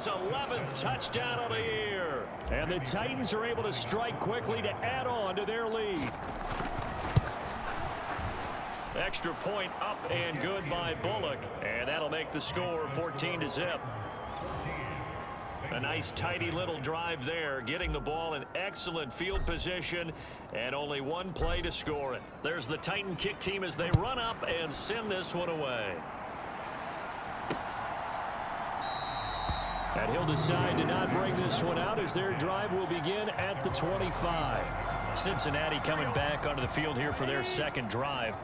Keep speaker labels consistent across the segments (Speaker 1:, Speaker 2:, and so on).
Speaker 1: his 11th touchdown of the year.
Speaker 2: And the Titans are able to strike quickly to add on to their lead.
Speaker 1: Extra point up and good by Bullock. And that'll make the score 14-0. A nice tidy little drive there, getting the ball in excellent field position and only one play to score it. There's the Titan kick team as they run up and send this one away.
Speaker 2: And he'll decide to not bring this one out as their drive will begin at the 25.
Speaker 1: Cincinnati coming back onto the field here for their second drive.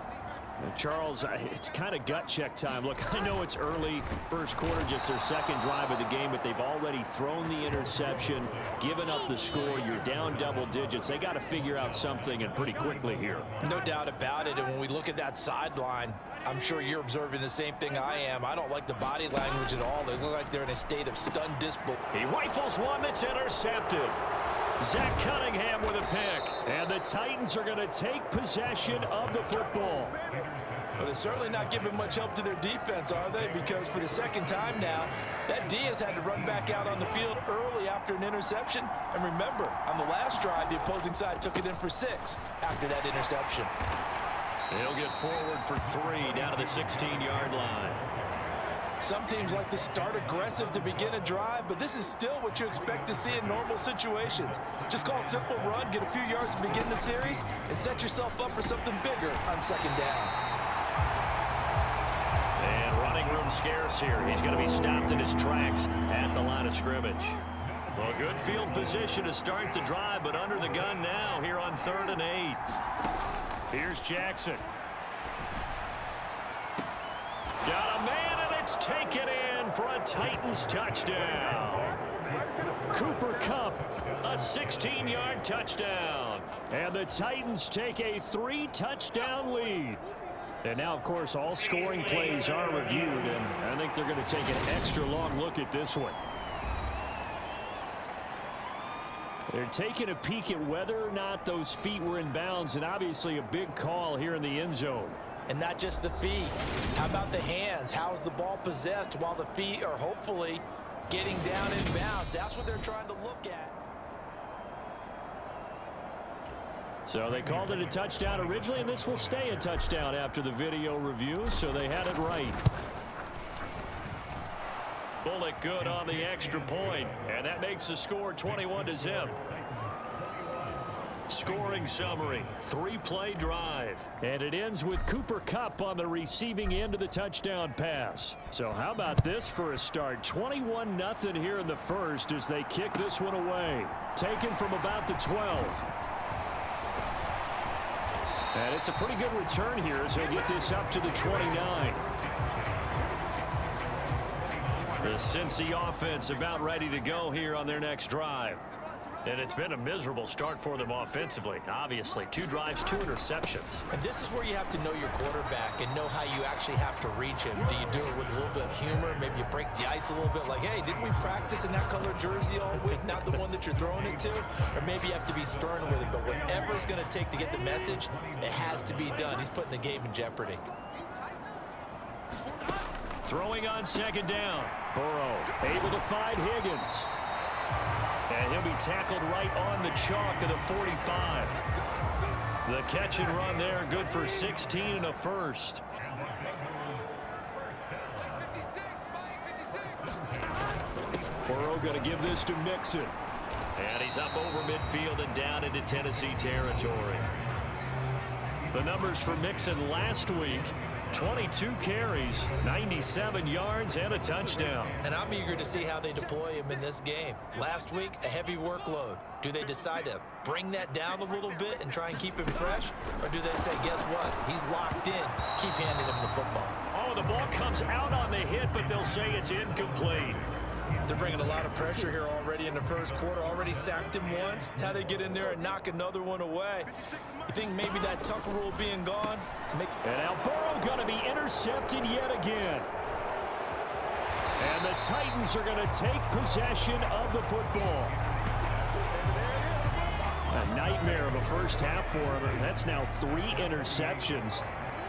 Speaker 2: Charles, it's kind of gut check time. Look, I know it's early, first quarter, just their second drive of the game, but they've already thrown the interception, given up the score. You're down double digits. They got to figure out something, and pretty quickly here.
Speaker 3: No doubt about it. And when we look at that sideline, I'm sure you're observing the same thing I am. I don't like the body language at all. They look like they're in a state of stunned disbelief.
Speaker 1: He rifles one that's intercepted. Zach Cunningham with a pick.
Speaker 2: And the Titans are going to take possession of the football.
Speaker 3: Well, they're certainly not giving much help to their defense, are they? Because for the second time now, that Diaz had to run back out on the field early after an interception. And remember, on the last drive, the opposing side took it in for 6 after that interception.
Speaker 1: He'll get forward for 3 down to the 16-yard line.
Speaker 3: Some teams like to start aggressive to begin a drive, but this is still what you expect to see in normal situations. Just call a simple run, get a few yards to begin the series, and set yourself up for something bigger on second down.
Speaker 1: And running room scarce here. He's going to be stopped in his tracks at the line of scrimmage. Well, good field position to start the drive, but under the gun now here on 3rd and 8. Here's Jackson. Got a man, and it's taken in for a Titans touchdown.
Speaker 2: Cooper Kupp,
Speaker 1: a 16-yard touchdown.
Speaker 2: And the Titans take a 3-touchdown lead. And now, of course, all scoring plays are reviewed, and I think they're going to take an extra long look at this one. They're taking a peek at whether or not those feet were in bounds, and obviously a big call here in the end zone.
Speaker 3: And not just the feet. How about the hands? How is the ball possessed while the feet are hopefully getting down in bounds? That's what they're trying to look at.
Speaker 2: So they called it a touchdown originally, and this will stay a touchdown after the video review, so they had it right.
Speaker 1: Bullock good on the extra point, and that makes the score 21-0. Scoring summary, 3-play drive.
Speaker 2: And it ends with Cooper Kupp on the receiving end of the touchdown pass. So how about this for a start? 21-0 here in the first as they kick this one away. Taken from about the 12. And it's a pretty good return here as he'll get this up to the 29.
Speaker 1: The Cincy offense about ready to go here on their next drive. And it's been a miserable start for them offensively. Obviously, 2 drives, 2 interceptions.
Speaker 3: And this is where you have to know your quarterback and know how you actually have to reach him. Do you do it with a little bit of humor? Maybe you break the ice a little bit like, hey, didn't we practice in that color jersey all week? Not the one that you're throwing it to? Or maybe you have to be stern with him. But whatever it's going to take to get the message, it has to be done. He's putting the game in jeopardy.
Speaker 1: Throwing on second down.
Speaker 2: Burrow able to find Higgins.
Speaker 1: And he'll be tackled right on the chalk of the 45. The catch and run there, good for 16 and a first.
Speaker 2: Burrow going to give this to Mixon.
Speaker 1: And he's up over midfield and down into Tennessee territory. The numbers for Mixon last week: 22 carries, 97 yards, and a touchdown.
Speaker 3: And I'm eager to see how they deploy him in this game. Last week, a heavy workload. Do they decide to bring that down a little bit and try and keep him fresh? Or do they say, guess what? He's locked in. Keep handing him the football.
Speaker 1: Oh, the ball comes out on the hit, but they'll say it's incomplete.
Speaker 3: They're bringing a lot of pressure here already in the first quarter. Already sacked him once. Now they get in there and knock another one away. You think maybe that Tucker rule being gone?
Speaker 2: And now Burrow going to be intercepted yet again. And the Titans are going to take possession of the football. A nightmare of a first half for him. That's now 3 interceptions.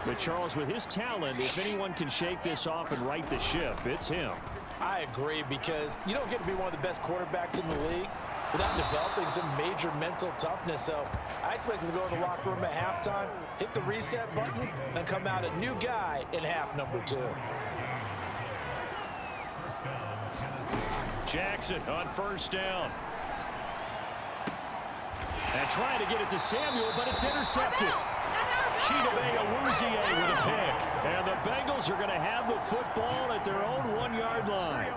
Speaker 2: But Charles, with his talent, if anyone can shake this off and right the ship, it's him.
Speaker 3: I agree, because you don't get to be one of the best quarterbacks in the league without developing some major mental toughness. So I expect him to go in the locker room at halftime, hit the reset button, and come out a new guy in half number 2.
Speaker 1: Jackson on first down.
Speaker 2: And trying to get it to Samuel, but it's intercepted. Chidobe Awuzie with a pick. And the Bengals are going to have the football at their own 1-yard line.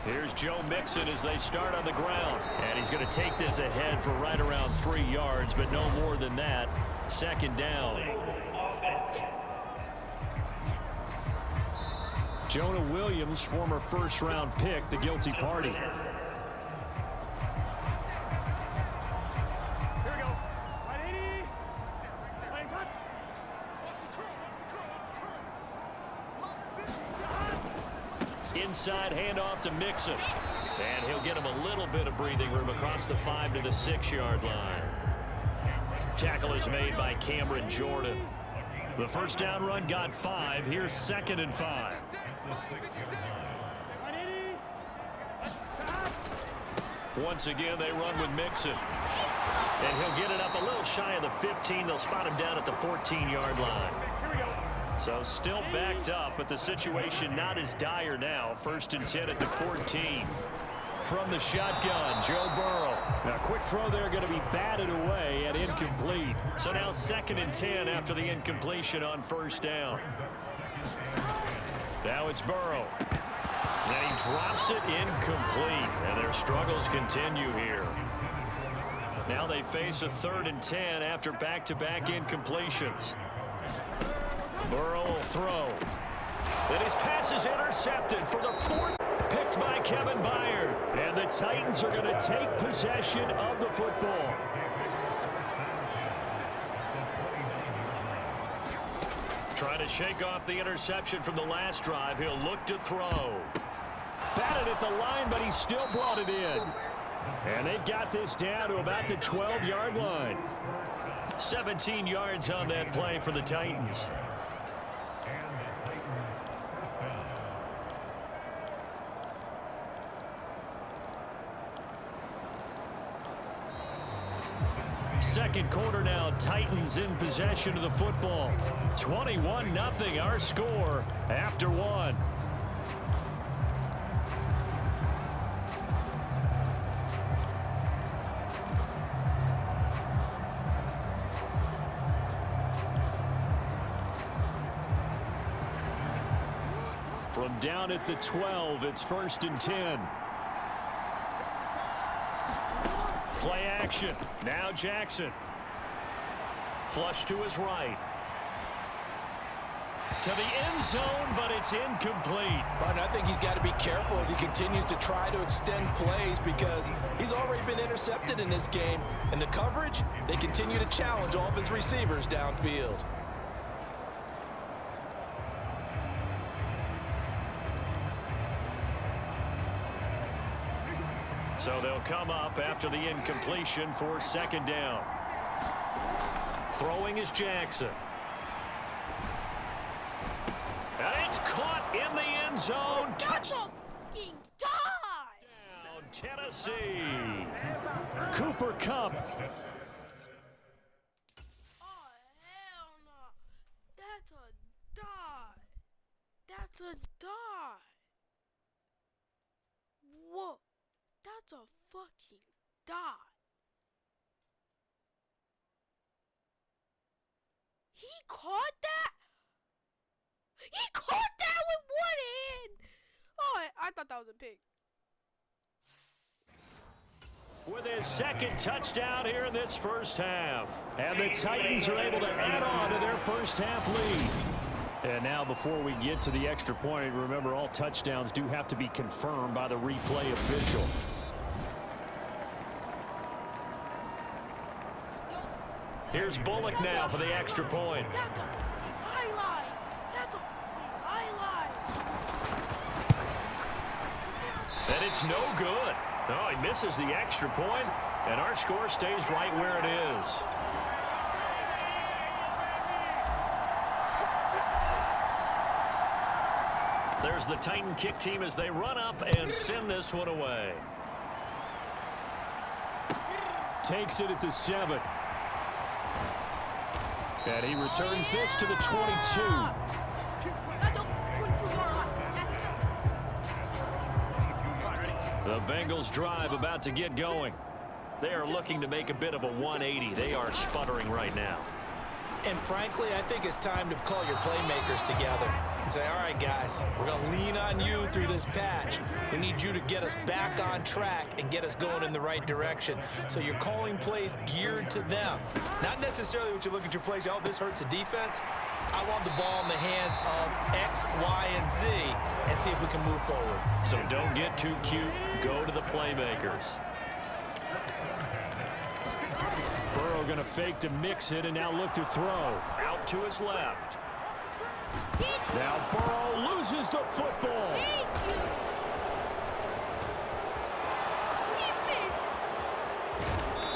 Speaker 1: Here's Joe Mixon as they start on the ground. And he's going to take this ahead for right around 3 yards, but no more than that. Second down.
Speaker 2: Jonah Williams, former first-round pick, the guilty party.
Speaker 1: Inside handoff to Mixon. And he'll get him a little bit of breathing room across the 5 to the 6-yard line. Tackle is made by Cameron Jordan. The first down run got 5. Here's 2nd and 5. Once again, they run with Mixon. And he'll get it up a little shy of the 15. They'll spot him down at the 14-yard line. So still backed up, but the situation not as dire now. 1st and 10 at the 14. From the shotgun, Joe Burrow.
Speaker 2: Now, quick throw there, going to be batted away and incomplete.
Speaker 1: So now 2nd and 10 after the incompletion on first down. Now it's Burrow. And he drops it incomplete. And their struggles continue here. Now they face a 3rd and 10 after back-to-back incompletions. Burrow will throw. And his pass is intercepted for the 4th. Picked by Kevin Byard.
Speaker 2: And the Titans are going to take possession of the football.
Speaker 1: Trying to shake off the interception from the last drive. He'll look to throw.
Speaker 2: Batted at the line, but he still brought it in. And they've got this down to about the 12-yard line.
Speaker 1: 17 yards on that play for the Titans. Second quarter now, Titans in possession of the football. 21-0 our score after 1.
Speaker 2: From down at the 12, it's 1st and 10.
Speaker 1: Play action. Now Jackson. Flush to his right. To the end zone, but it's incomplete.
Speaker 3: But I think he's got to be careful as he continues to try to extend plays, because he's already been intercepted in this game. And the coverage, they continue to challenge all of his receivers downfield.
Speaker 1: So they'll come up after the incompletion for 2nd down. Throwing is Jackson. And it's caught in the end zone. Touchdown, Tennessee.
Speaker 2: Cooper Kupp.
Speaker 4: Oh, hell no. That's a die. That's a die. Whoa. That's a fucking die. He caught that? He caught that with one hand. Oh, I thought that was a pick.
Speaker 1: With his 2nd touchdown here in this first half.
Speaker 2: And the Titans are able to add on to their first half lead. And now before we get to the extra point, remember all touchdowns do have to be confirmed by the replay official.
Speaker 1: Here's Bullock now for the extra point.
Speaker 4: That's a highlight. That's a highlight.
Speaker 1: And it's no good. Oh, he misses the extra point, and our score stays right where it is. There's the Titan kick team as they run up and send this one away.
Speaker 2: Takes it at the 7. And he returns this to the 22.
Speaker 1: The Bengals drive about to get going. They are looking to make a bit of a 180. They are sputtering right now.
Speaker 3: And frankly, I think it's time to call your playmakers together and say, all right, guys, we're going to lean on you through this patch. We need you to get us back on track and get us going in the right direction. So you're calling plays geared to them. Not necessarily what you look at your plays, oh, this hurts the defense. I want the ball in the hands of X, Y, and Z and see if we can move forward.
Speaker 1: So don't get too cute. Go to the playmakers.
Speaker 2: Burrow going to fake to mix it and now look to throw.
Speaker 1: Out to his left.
Speaker 2: Now Burrow loses the football.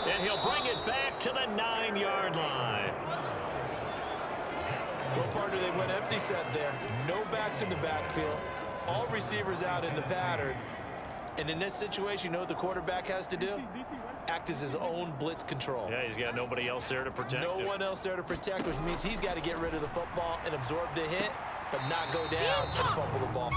Speaker 1: And he'll bring it back to the 9-yard line.
Speaker 3: Well, partner, they went empty set there. No backs in the backfield. All receivers out in the pattern. And in this situation, you know what the quarterback has to do? Act as his own blitz control.
Speaker 1: Yeah, he's got nobody else there to protect him.
Speaker 3: No one else there to protect, which means he's got to get rid of the football and absorb the hit, but not go down and fumble the ball.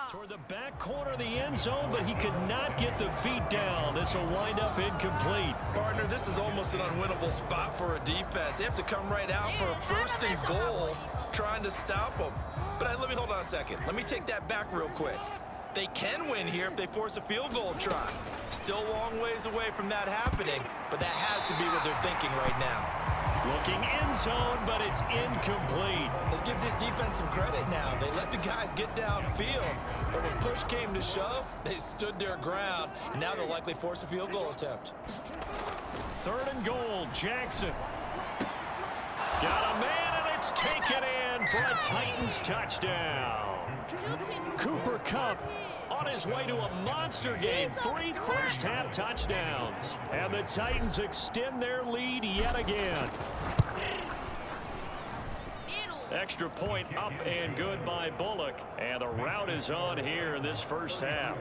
Speaker 1: Toward the back corner of the end zone, but he could not get the feet down. This will wind up incomplete.
Speaker 3: Partner, this is almost an unwinnable spot for a defense. They have to come right out for a first and goal, trying to stop them. But let me hold on a second. Let me take that back real quick. They can win here if they force a field goal try. Still a long ways away from that happening, but that has to be what they're thinking right now.
Speaker 1: Looking end zone, but it's incomplete.
Speaker 3: Let's give this defense some credit now. They let the guys get downfield, but when push came to shove, they stood their ground, and now they'll likely force a field goal attempt.
Speaker 1: 3rd and goal, Jackson. Got a man, and it's taken in for a Titans touchdown. Cooper Kupp on his way to a monster game. 3 first-half touchdowns.
Speaker 2: And the Titans extend their lead yet again.
Speaker 1: Extra point up and good by Bullock. And the route is on here in this first half.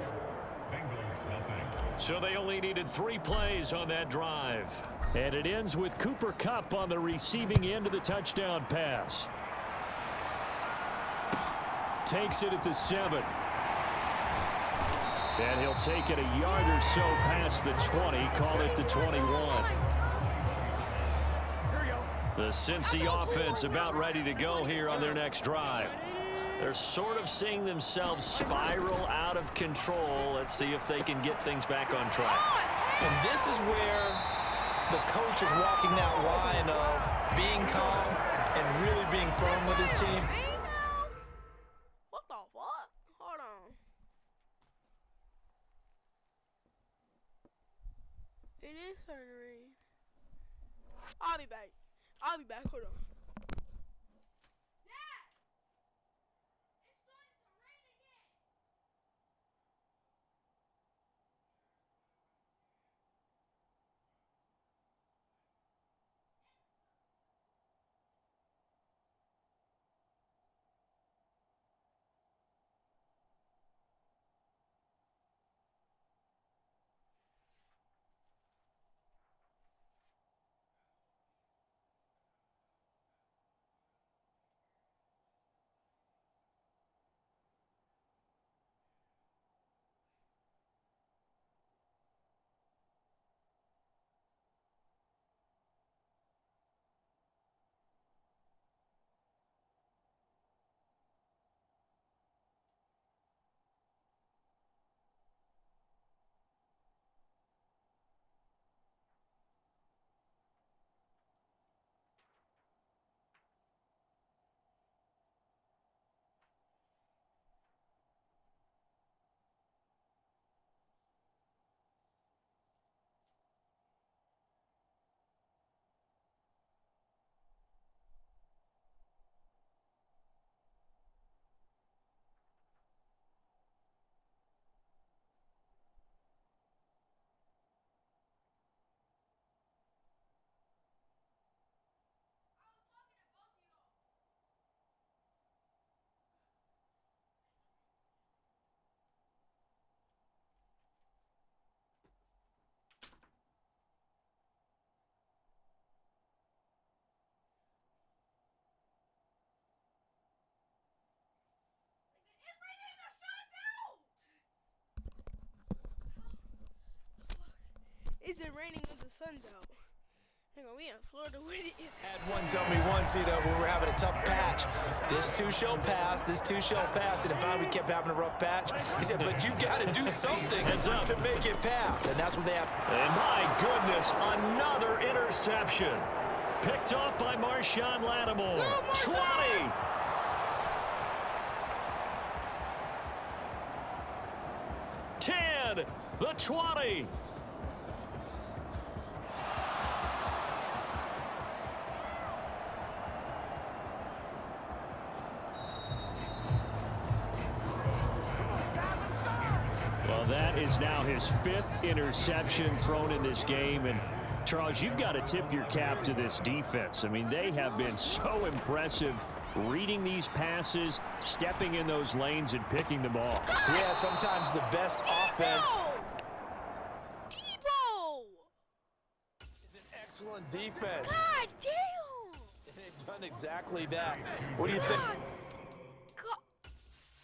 Speaker 1: So they only needed 3 plays on that drive.
Speaker 2: And it ends with Cooper Kupp on the receiving end of the touchdown pass. Takes it at the 7. And he'll take it a yard or so past the 20, call it the 21.
Speaker 1: The Cincy offense about ready to go here on their next drive. They're sort of seeing themselves spiral out of control. Let's see if they can get things back on track.
Speaker 3: And this is where the coach is walking that line of being calm and really being firm with his team.
Speaker 4: What the fuck? Hold on. It is surgery. I'll be back. Hold on. raining and the sun's out. They're gonna be in Florida with it.
Speaker 3: Had one tell me once, when we were having a tough patch, this too shall pass, this too shall pass. And if we kept having a rough patch, he said, but you got to do something to make it pass. And that's what they have.
Speaker 1: And my goodness, another interception. Picked off by Marshawn Lattimore. 20. The 20.
Speaker 2: Well, that is now his 5th interception thrown in this game. And, Charles, you've got to tip your cap to this defense. I mean, they have been so impressive reading these passes, stepping in those lanes, and picking them off.
Speaker 3: Yeah, sometimes the best offense is an excellent defense.
Speaker 4: God damn!
Speaker 3: And they've done exactly that. What do you think?
Speaker 4: God.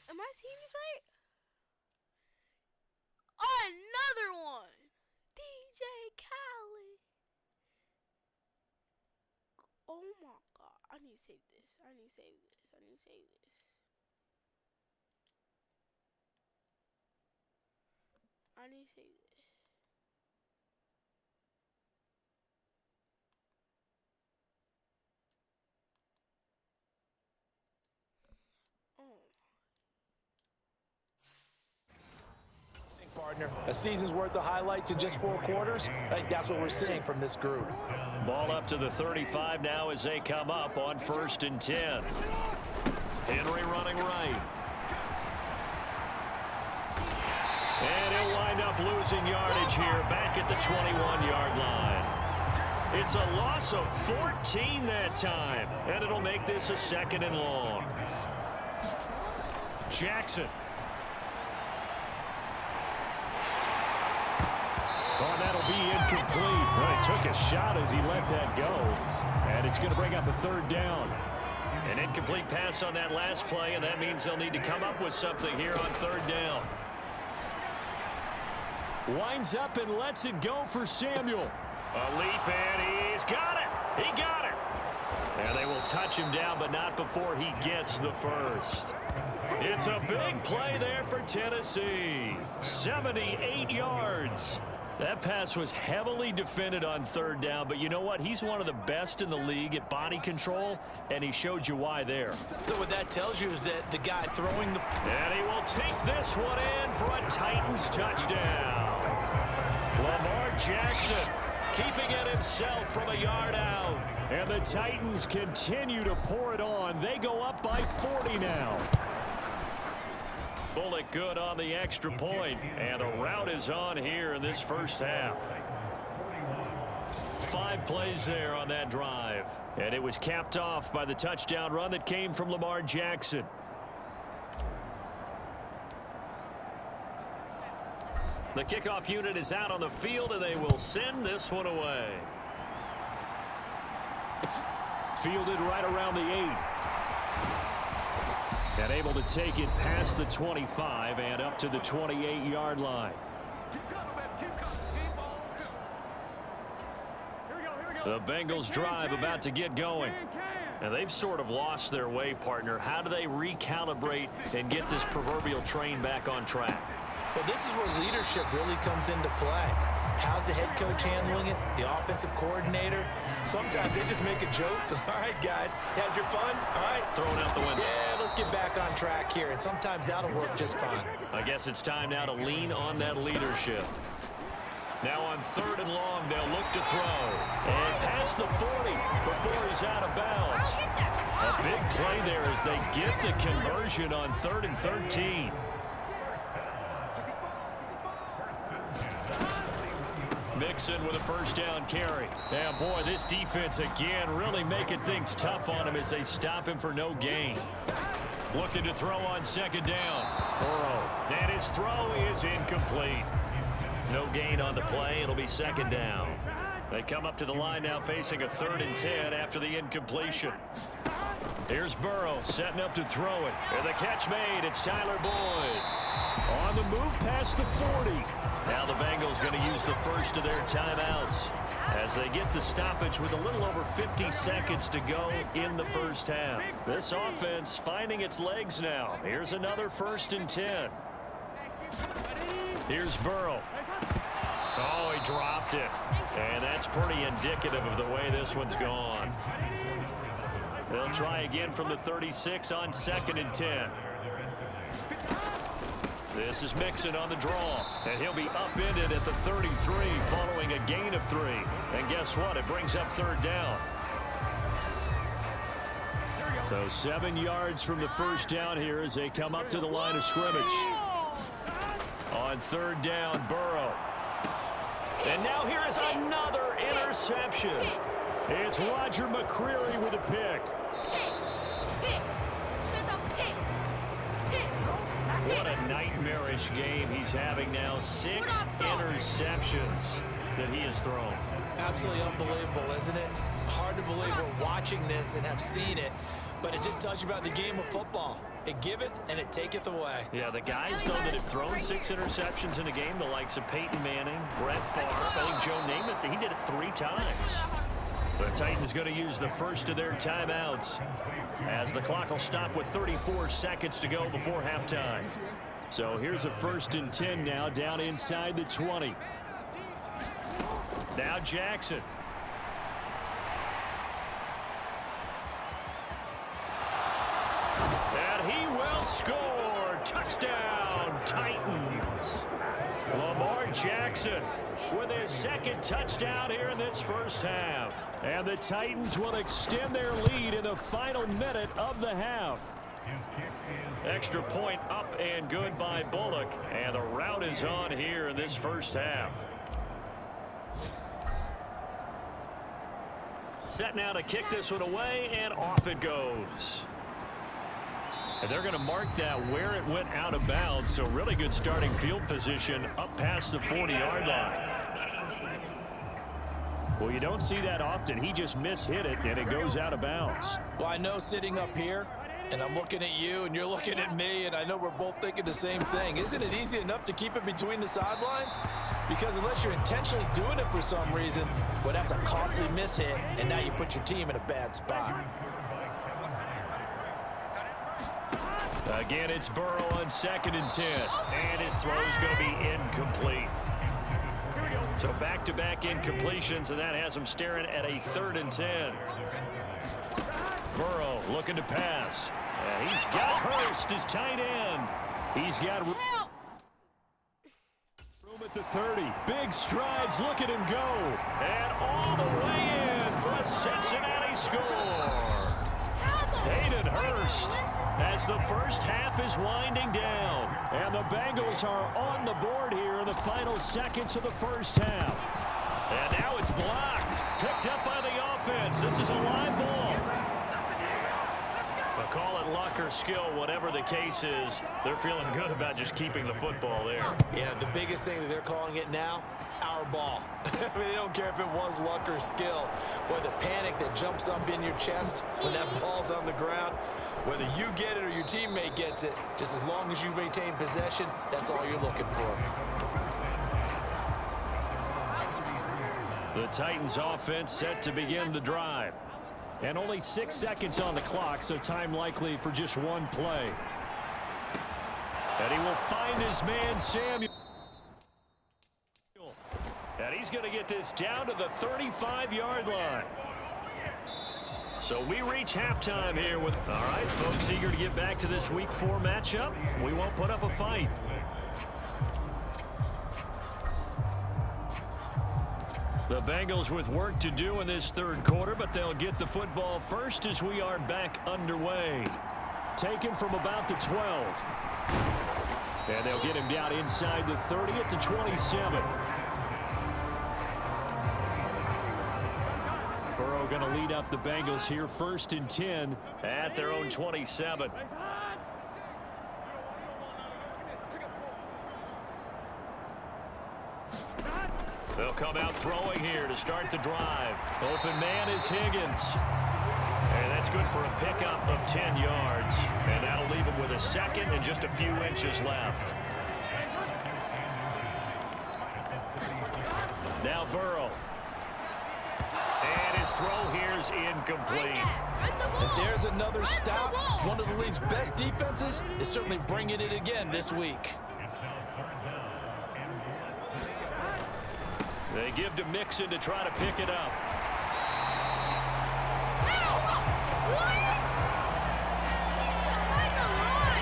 Speaker 4: Am I seeing this right? Another one! DJ Khaled. Oh my God. I need to save this. I need to save this. I need to save this. I need to save this. Oh.
Speaker 3: Partner, a season's worth of highlights in just 4 quarters. I think that's what we're seeing from this group.
Speaker 1: Ball up to the 35 now as they come up on 1st and 10. Henry running right. And he'll wind up losing yardage here back at the 21-yard line. It's a loss of 14 that time, and it'll make this a 2nd and long. Jackson. Oh, that'll be incomplete. Well, he took a shot as he let that go. And it's going to bring up a 3rd down. An incomplete pass on that last play, and that means they'll need to come up with something here on 3rd down. Winds up and lets it go for Samuel. A leap, and he's got it. He got it. And they will touch him down, but not before he gets the first. It's a big play there for Tennessee. 78 yards. That pass was heavily defended on 3rd down, but you know what? He's one of the best in the league at body control, and he showed you why there.
Speaker 3: So what that tells you is that the guy throwing the...
Speaker 1: And he will take this one in for a Titans touchdown. Lamar Jackson keeping it himself from a yard out.
Speaker 2: And the Titans continue to pour it on. They go up by 40 now.
Speaker 1: Bullock good on the extra point, and a rout is on here in this first half. 5 plays there on that drive, and it was capped off by the touchdown run that came from Lamar Jackson. The kickoff unit is out on the field, and they will send this one away.
Speaker 2: Fielded right around the 8. And able to take it past the 25 and up to the 28-yard line.
Speaker 1: The Bengals drive about to get going. And they've sort of lost their way, partner. How do they recalibrate and get this proverbial train back on track?
Speaker 3: Well, this is where leadership really comes into play. How's the head coach handling it? The offensive coordinator? Sometimes they just make a joke. All right, guys, had your fun? All right.
Speaker 1: Thrown out the window.
Speaker 3: Yeah, let's get back on track here. And sometimes that'll work just fine.
Speaker 1: I guess it's time now to lean on that leadership. Now on 3rd and long, they'll look to throw. And past the 40 before he's out of bounds. A big play there as they get the conversion on 3rd and 13. Mixon with a 1st down carry. Yeah, boy, this defense again really making things tough on him as they stop him for no gain. Looking to throw on 2nd down. Burrow. And his throw is incomplete. No gain on the play. It'll be 2nd down. They come up to the line now facing a 3rd and 10 after the incompletion. Here's Burrow setting up to throw it. And the catch made. It's Tyler Boyd.
Speaker 2: On the move past the 40.
Speaker 1: Now the Bengals going to use the first of their timeouts as they get the stoppage with a little over 50 seconds to go in the first half. This offense finding its legs now. Here's another 1st and 10. Here's Burrow. Oh, he dropped it. And that's pretty indicative of the way this one's gone. They'll try again from the 36 on 2nd and 10. This is Mixon on the draw, and he'll be upended at the 33 following a gain of 3. And guess what? It brings up 3rd down.
Speaker 2: So 7 yards from the first down here as they come up to the line of scrimmage.
Speaker 1: On 3rd down, Burrow. And now here is another interception.
Speaker 2: It's Roger McCreary with a pick.
Speaker 1: What a nightmarish game he's having now. 6 interceptions that he has thrown.
Speaker 3: Absolutely unbelievable, isn't it? Hard to believe we're watching this and have seen it, but it just tells you about the game of football. It giveth and it taketh away.
Speaker 1: Yeah, the guys, though, that have thrown 6 interceptions in a game, the likes of Peyton Manning, Brett Favre, I think Joe Namath, he did it 3 times. The Titans going to use the first of their timeouts as the clock will stop with 34 seconds to go before halftime.
Speaker 2: So here's a 1st and 10 now down inside the 20.
Speaker 1: Now Jackson. And he will score. Touchdown, Titans. Lamar Jackson with his 2nd touchdown here in this first half.
Speaker 2: And the Titans will extend their lead in the final minute of the half.
Speaker 1: Extra point up and good by Bullock. And the route is on here in this first half. Set now to kick this one away, and off it goes. And they're going to mark that where it went out of bounds. So really good starting field position up past the 40-yard line.
Speaker 2: Well, you don't see that often. He just mishit it, and it goes out of bounds.
Speaker 3: Well, I know sitting up here, and I'm looking at you, and you're looking at me, and I know we're both thinking the same thing. Isn't it easy enough to keep it between the sidelines? Because unless you're intentionally doing it for some reason, well, that's a costly mishit, and now you put your team in a bad spot.
Speaker 1: Again, it's Burrow on 2nd and 10. And his throw is going to be incomplete. So back-to-back incompletions, and that has him staring at a 3rd and 10. Burrow looking to pass. And he's got Hurst, his tight end.
Speaker 2: He's got room at the 30. Big strides. Look at him go.
Speaker 1: And all the way in for a Cincinnati score. Hayden Hurst as the first half is winding down.
Speaker 2: And the Bengals are on the board here in the final seconds of the first half.
Speaker 1: And now it's blocked. Picked up by the offense. This is a live ball. But call it luck or skill, whatever the case is, they're feeling good about just keeping the football there.
Speaker 3: Yeah, the biggest thing that they're calling it now, our ball. I mean, they don't care if it was luck or skill. Boy, the panic that jumps up in your chest when that ball's on the ground, whether you get it or your teammate gets it, just as long as you maintain possession, that's all you're looking for.
Speaker 1: The Titans offense set to begin the drive.
Speaker 2: And only 6 seconds on the clock, so time likely for just one play.
Speaker 1: And he will find his man, Samuel. And he's going to get this down to the 35-yard line. So we reach halftime here with... All right, folks, eager to get back to this Week 4 matchup. We won't put up a fight. The Bengals with work to do in this third quarter, but they'll get the football first as we are back underway.
Speaker 2: Taken from about the 12. And they'll get him down inside the 30 at the 27. Burrow going to lead up the Bengals here, 1st and 10
Speaker 1: at their own 27. They'll come out throwing here to start the drive. Open man is Higgins. And that's good for a pickup of 10 yards. And that'll leave him with a second and just a few inches left. Burrow. And his throw here's incomplete.
Speaker 3: If there's another stop, one of the league's best defenses is certainly bringing it again this week.
Speaker 1: They give to Mixon to try to pick it up.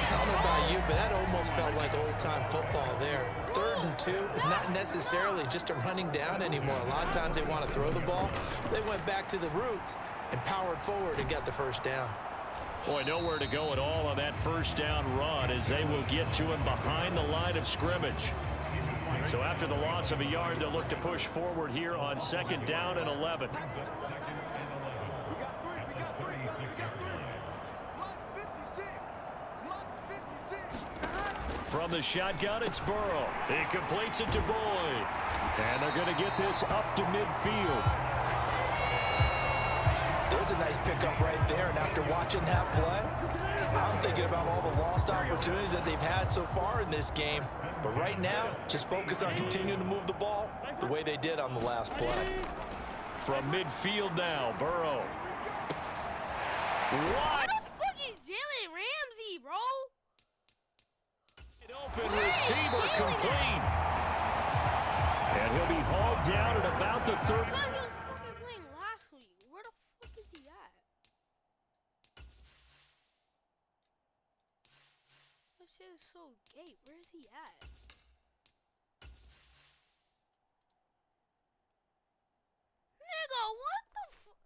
Speaker 3: I don't know about you, but that almost felt like old-time football there. 3rd and 2 is not necessarily just a running down anymore. A lot of times they want to throw the ball. They went back to the roots and powered forward and got the first down.
Speaker 1: Boy, nowhere to go at all on that first down run as they will get to him behind the line of scrimmage. So after the loss of a yard, they'll look to push forward here on 2nd down and 11. From the shotgun, it's Burrow. He completes it to Boyd.
Speaker 2: And they're going to get this up to midfield.
Speaker 3: There's a nice pickup right there, and after watching that play, I'm thinking about all the lost opportunities that they've had so far in this game. But right now, just focus on continuing to move the ball the way they did on the last play.
Speaker 1: From midfield now, Burrow. What?
Speaker 4: the fuck is Jalen Ramsey, bro?
Speaker 1: Open receiver complete. And he'll be hauled down at about the 30.
Speaker 4: He was fucking playing last week. Where the fuck is he at? That shit is so gay. Where is he at? Nigga, what the fuck?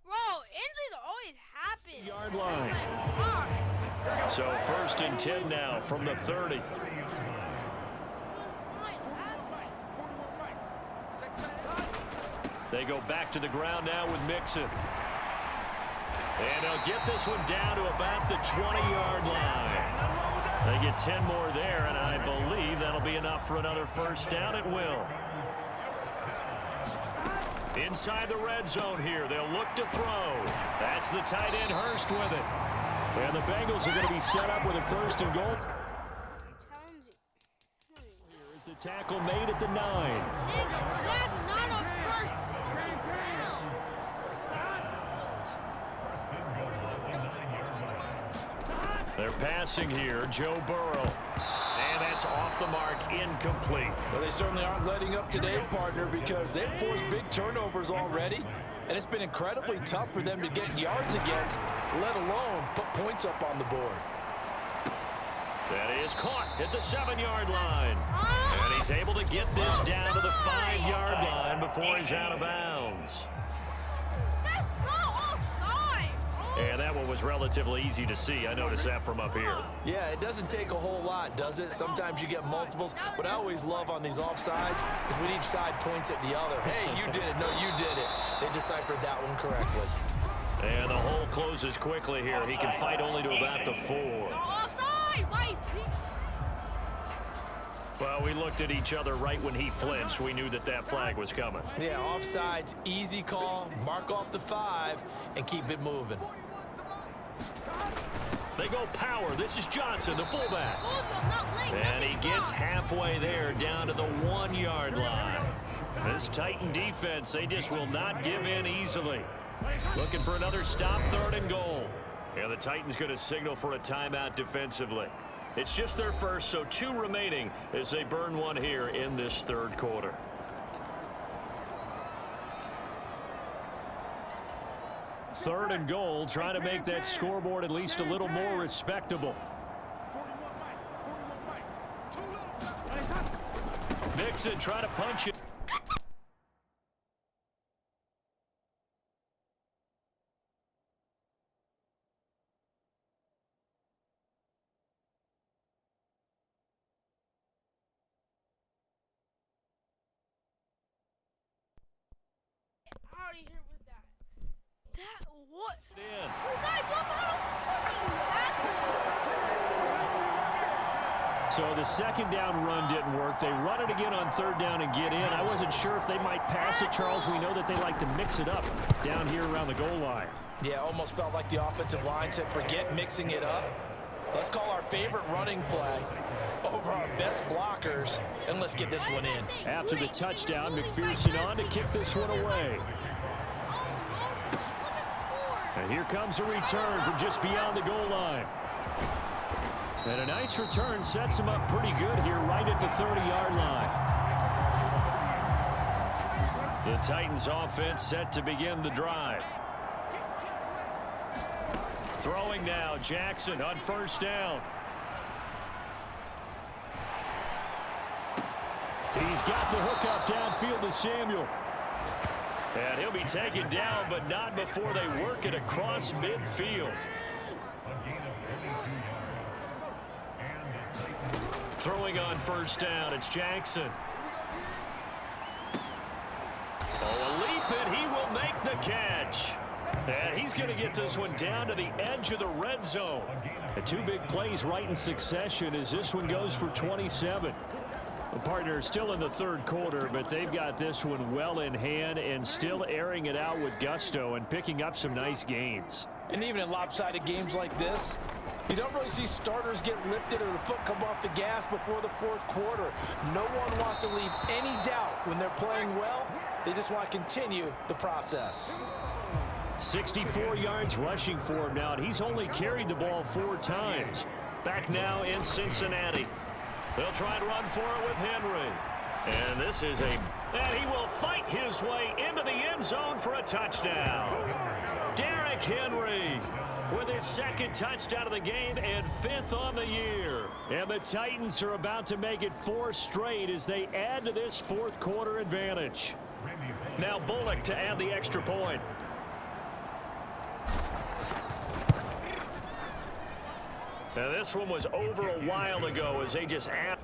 Speaker 4: Bro, injuries always happen.
Speaker 1: Yard line.
Speaker 4: Oh my God.
Speaker 1: So 1st and 10 now from the 30.
Speaker 4: He was fine last week.
Speaker 1: They go back to the ground now with Mixon. And they'll get this one down to about the 20-yard line. They get 10 more there, and I believe that'll be enough for another first down. It will. Inside the red zone here, they'll look to throw. That's the tight end Hurst with it.
Speaker 2: And the Bengals are going to be set up with a 1st and goal.
Speaker 4: Challenging.
Speaker 2: Here's the tackle made at the 9.
Speaker 4: Nigga, that's not a first down.
Speaker 1: They're passing here, Joe Burrow. And that's off the mark, incomplete.
Speaker 3: Well, they certainly aren't letting up today, partner, because they've forced big turnovers already, and it's been incredibly tough for them to get yards against, let alone put points up on the board.
Speaker 1: That is caught at the 7-yard line. And he's able to get this down to the 5-yard line before he's out of bounds.
Speaker 4: That's not offside, bro.
Speaker 1: And that one was relatively easy to see. I noticed that from up here.
Speaker 3: Yeah, it doesn't take a whole lot, does it? Sometimes you get multiples. What I always love on these offsides is when each side points at the other. Hey, you did it. No, you did it. They deciphered that one correctly.
Speaker 1: And the hole closes quickly here. He can fight only to about the 4.
Speaker 4: No offside, white.
Speaker 1: Well, we looked at each other right when he flinched. We knew that that flag was coming.
Speaker 3: Yeah, offsides, easy call, mark off the 5, and keep it moving.
Speaker 1: They go power. This is Johnson, the fullback. And he gets halfway there down to the 1-yard line. This Titan defense, they just will not give in easily. Looking for another stop, 3rd and goal. And the Titans going to signal for a timeout defensively. It's just their first, so 2 remaining as they burn one here in this 3rd quarter.
Speaker 2: Third and goal, trying to make that scoreboard at least a little more respectable.
Speaker 1: Mixon trying to punch it.
Speaker 4: Out of here with that. That what?
Speaker 1: In.
Speaker 2: So the 2nd down run didn't work. They run it again on 3rd down and get in. I wasn't sure if they might pass it, Charles. We know that they like to mix it up down here around the goal line.
Speaker 3: Yeah, almost felt like the offensive line said, forget mixing it up. Let's call our favorite running play over our best blockers, and let's get this one in.
Speaker 2: After the touchdown, McPherson on to kick this one away. And here comes a return from just beyond the goal line. And a nice return sets him up pretty good here right at the 30-yard line.
Speaker 1: The Titans offense set to begin the drive. Throwing now, Jackson on first down.
Speaker 2: He's got the hook up downfield to Samuel.
Speaker 1: And he'll be taken down, but not before they work it across midfield. Throwing on first down, it's Jackson. Oh, a leap, and he will make the catch. And he's going to get this one down to the edge of the red zone.
Speaker 2: The two big plays right in succession as this one goes for 27. The partner still in the third quarter, but they've got this one well in hand and still airing it out with gusto and picking up some nice gains.
Speaker 3: And even in lopsided games like this, you don't really see starters get lifted or the foot come off the gas before the fourth quarter. No one wants to leave any doubt when they're playing well. They just want to continue the process.
Speaker 2: 64 yards rushing for him now, and he's only carried the ball 4 times.
Speaker 1: Back now in Cincinnati. They'll try and run for it with Henry. And this is and he will fight his way into the end zone for a touchdown. Derrick Henry with his second touchdown of the game and 5th on the year.
Speaker 2: And the Titans are about to make it 4 straight as they add to this fourth quarter advantage.
Speaker 1: Now Bullock to add the extra point. Now this one was over a while ago as they just add.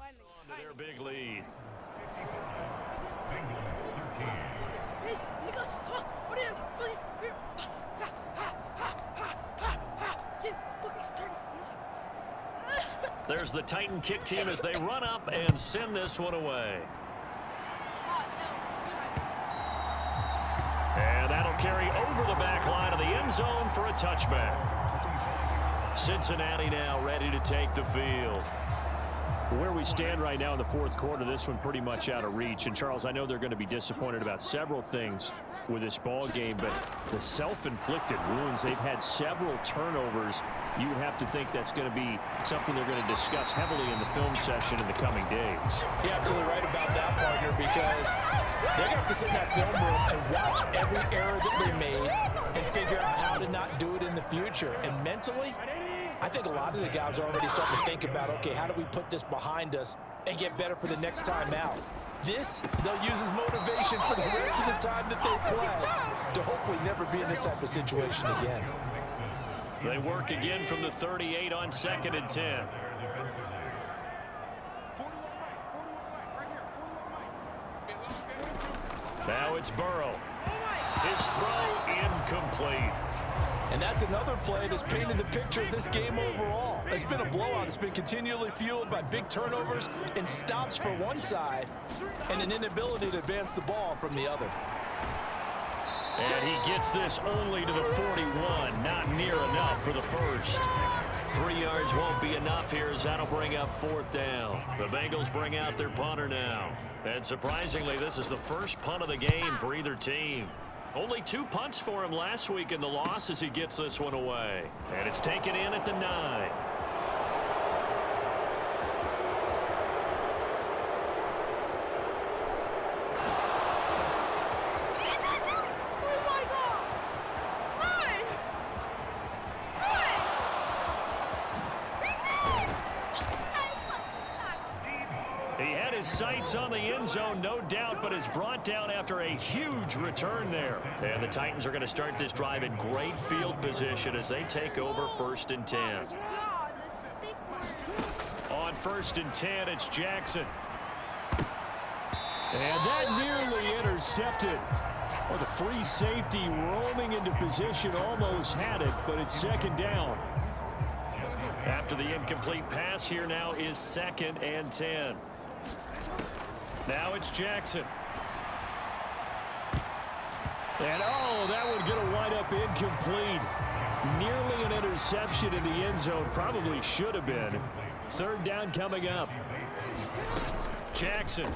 Speaker 1: To their big lead. There's the Titan kick team as they run up and send this one away. And that'll carry over the back line of the end zone for a touchback. Cincinnati now ready to take the field.
Speaker 2: Where we stand right now in the fourth quarter, this one pretty much out of reach. And, Charles, I know they're going to be disappointed about several things with this ball game, but the self-inflicted wounds, they've had several turnovers. You would have to think that's going to be something they're going to discuss heavily in the film session in the coming days.
Speaker 3: You're absolutely right about that, partner, because they're going to have to sit in that film room and watch every error that they made and figure out how to not do it in the future. And mentally, I think a lot of the guys are already starting to think about, okay, how do we put this behind us and get better for the next time out? This, they'll use as motivation for the rest of the time that they play to hopefully never be in this type of situation again.
Speaker 1: They work again from the 38 on 2nd and 10. Now it's Burrow. His throw incomplete.
Speaker 3: And that's another play that's painted the picture of this game overall. It's been a blowout. It's been continually fueled by big turnovers and stops for one side and an inability to advance the ball from the other.
Speaker 1: And he gets this only to the 41. Not near enough for the first. 3 yards won't be enough here as that'll bring up 4th down. The Bengals bring out their punter now. And surprisingly, this is the first punt of the game for either team. Only 2 punts for him last week in the loss as he gets this one away. And it's taken in at the 9. Sights on the end zone, no doubt, but is brought down after a huge return there. And the Titans are going to start this drive in great field position as they take over 1st and 10. On 1st and 10, it's Jackson.
Speaker 2: And that nearly intercepted. Well, the free safety roaming into position almost had it, but it's 2nd down.
Speaker 1: After the incomplete pass, here now is 2nd and 10. Now it's Jackson.
Speaker 2: And, oh, that would get a wind up incomplete. Nearly an interception in the end zone. Probably should have been. 3rd down coming up.
Speaker 1: Jackson.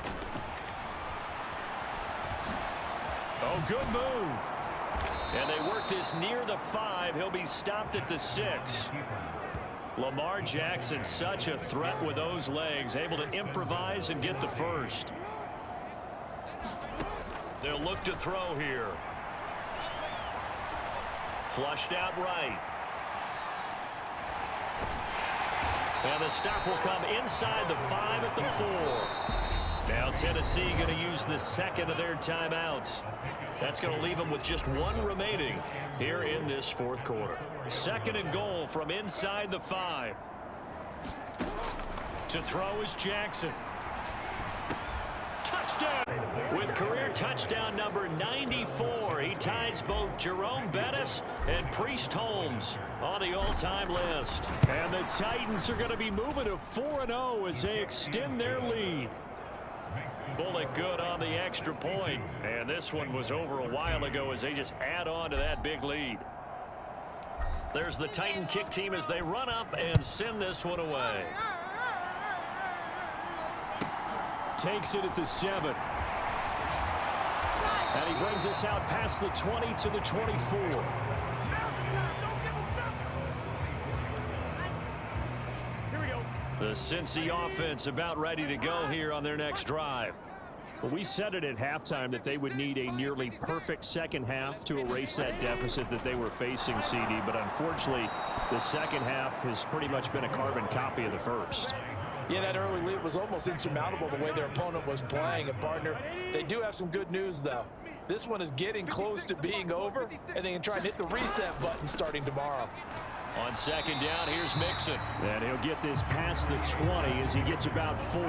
Speaker 1: Oh, good move. And they work this near the 5. He'll be stopped at the 6. Lamar Jackson, such a threat with those legs, able to improvise and get the first. They'll look to throw here. Flushed out right. And the stop will come inside the 5 at the 4. Now Tennessee going to use the 2nd of their timeouts. That's going to leave them with just 1 remaining here in this 4th quarter. 2nd and goal from inside the 5. To throw is Jackson. Touchdown! With career touchdown number 94, he ties both Jerome Bettis and Priest Holmes on the all-time list.
Speaker 2: And the Titans are going to be moving to 4-0 as they extend their lead.
Speaker 1: Bullock good on the extra point. And this one was over a while ago as they just add on to that big lead. There's the Titan kick team as they run up and send this one away.
Speaker 2: Takes it at the 7. And he brings us out past the 20 to the 24.
Speaker 1: The Cincy offense about ready to go here on their next drive.
Speaker 2: Well, we said it at halftime that they would need a nearly perfect second half to erase that deficit that they were facing, CD. But unfortunately, the second half has pretty much been a carbon copy of the first.
Speaker 3: Yeah, that early lead was almost insurmountable the way their opponent was playing. And, partner, they do have some good news, though. This one is getting close to being over, and they can try and hit the reset button starting tomorrow.
Speaker 1: On second down, here's Mixon.
Speaker 2: And he'll get this past the 20 as he gets about 4.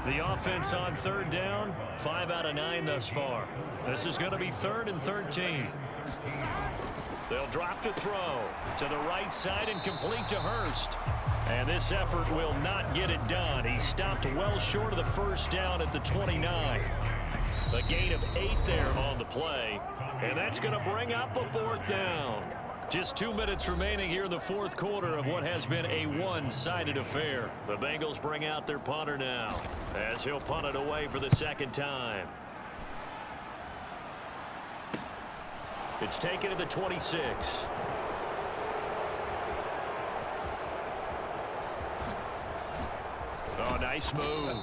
Speaker 1: The offense on third down, 5 out of 9 thus far. This is going to be 3rd and 13. They'll drop to throw to the right side and complete to Hurst. And this effort will not get it done. He stopped well short of the first down at the 29. A gain of 8 there on the play. And that's going to bring up a 4th down. Just 2 minutes remaining here in the 4th quarter of what has been a one-sided affair. The Bengals bring out their punter now as he'll punt it away for the 2nd time. It's taken to the 26. Oh, nice move.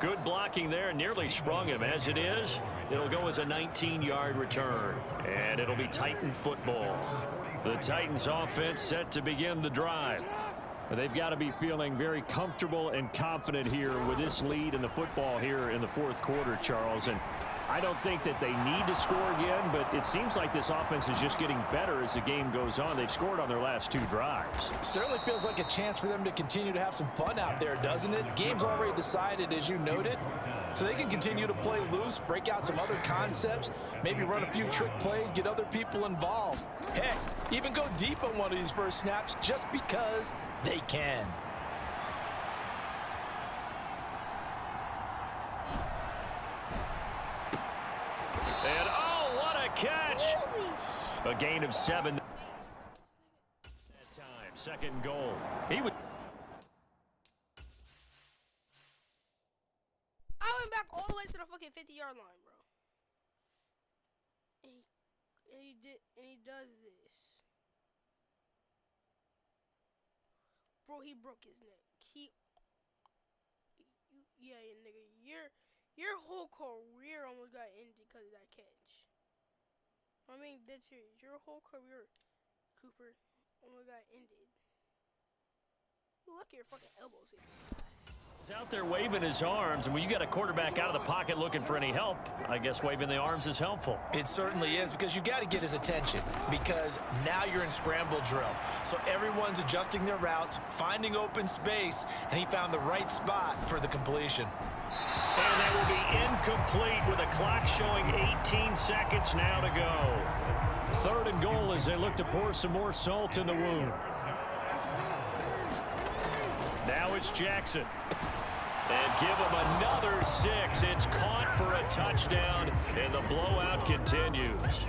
Speaker 1: Good blocking there. Nearly sprung him. As it is, it'll go as a 19-yard return. And it'll be Titan football. The Titans offense set to begin the drive.
Speaker 2: They've got to be feeling very comfortable and confident here with this lead in the football here in the 4th quarter, Charles. And I don't think that they need to score again, but it seems like this offense is just getting better as the game goes on. They've scored on their last 2 drives.
Speaker 3: Certainly feels like a chance for them to continue to have some fun out there, doesn't it? Game's already decided, as you noted, so they can continue to play loose, break out some other concepts, maybe run a few trick plays, get other people involved. Heck, even go deep on one of these first snaps just because they can.
Speaker 1: And oh, what a catch! A gain of 7. That time, 2nd goal. He would.
Speaker 4: I went back all the way to the fucking 50-yard line, bro. And he does this. Bro, he broke his neck. Yeah, nigga, your whole career almost got ended because of that catch. I mean, that's serious. Your whole career, Cooper, almost got ended. You lucky your fucking elbows hit.
Speaker 1: He's out there waving his arms, and when you got a quarterback out of the pocket looking for any help, I guess waving the arms is helpful.
Speaker 3: It certainly is, because you got to get his attention, because now you're in scramble drill. So everyone's adjusting their routes, finding open space, and he found the right spot for the completion.
Speaker 1: And that will be incomplete with a clock showing 18 seconds now to go.
Speaker 2: 3rd and goal as they look to pour some more salt in the wound.
Speaker 1: Now it's Jackson. And give him another 6. It's caught for a touchdown, and the blowout continues.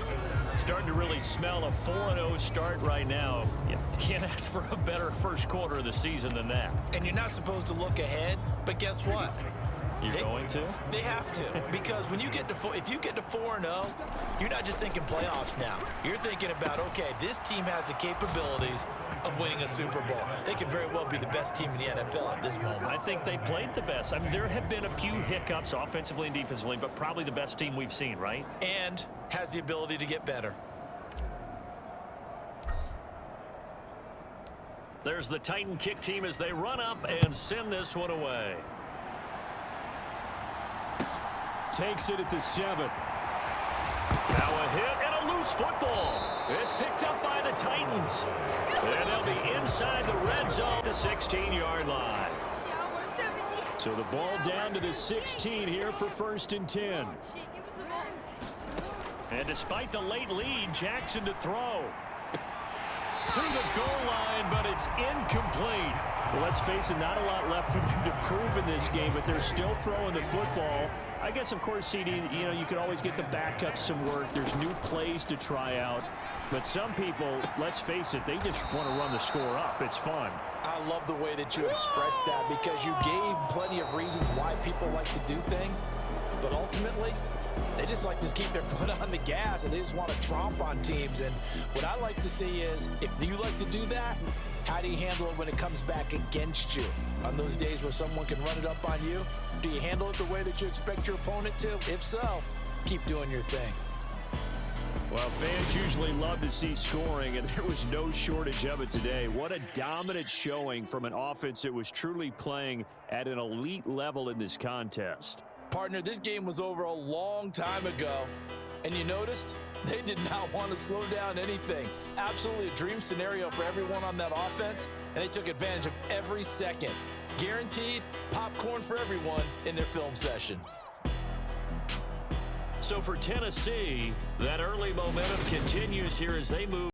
Speaker 1: Starting to really smell a 4-0 start right now. You can't ask for a better first quarter of the season than that.
Speaker 3: And you're not supposed to look ahead, but guess what?
Speaker 1: You're going to?
Speaker 3: They have to, because when you get to if you get to 4-0, you're not just thinking playoffs now. You're thinking about, okay, this team has the capabilities of winning a Super Bowl. They could very well be the best team in the NFL at this moment.
Speaker 1: I think they played the best. I mean, there have been a few hiccups offensively and defensively, but probably the best team we've seen, right?
Speaker 3: And has the ability to get better.
Speaker 1: There's the Titan kick team as they run up and send this one away.
Speaker 2: Takes it at the 7.
Speaker 1: Now a hit and a loose football. It's picked up by the Titans. And they'll be inside the red zone, the 16-yard line.
Speaker 2: So the ball down to the 16 here for 1st and 10.
Speaker 1: And despite the late lead, Jackson to throw. To the goal line, but it's incomplete.
Speaker 2: Well, let's face it, not a lot left for them to prove in this game, but they're still throwing the football. I guess, of course, CD, you know, you could always get the backups some work. There's new plays to try out. But some people, let's face it, they just want to run the score up. It's fun.
Speaker 3: I love the way that you expressed that, because you gave plenty of reasons why people like to do things. But ultimately, they just like to keep their foot on the gas, and they just want to tromp on teams. And what I like to see is, if you like to do that, how do you handle it when it comes back against you? On those days where someone can run it up on you, do you handle it the way that you expect your opponent to? If so, keep doing your thing.
Speaker 2: Well, fans usually love to see scoring, and there was no shortage of it today. What a dominant showing from an offense that was truly playing at an elite level in this contest.
Speaker 3: Partner, this game was over a long time ago, And you noticed they did not want to slow down anything. Absolutely a dream scenario for everyone on that offense, and they took advantage of every second. Guaranteed popcorn for everyone in their film session.
Speaker 1: So for Tennessee, that early momentum continues here as they move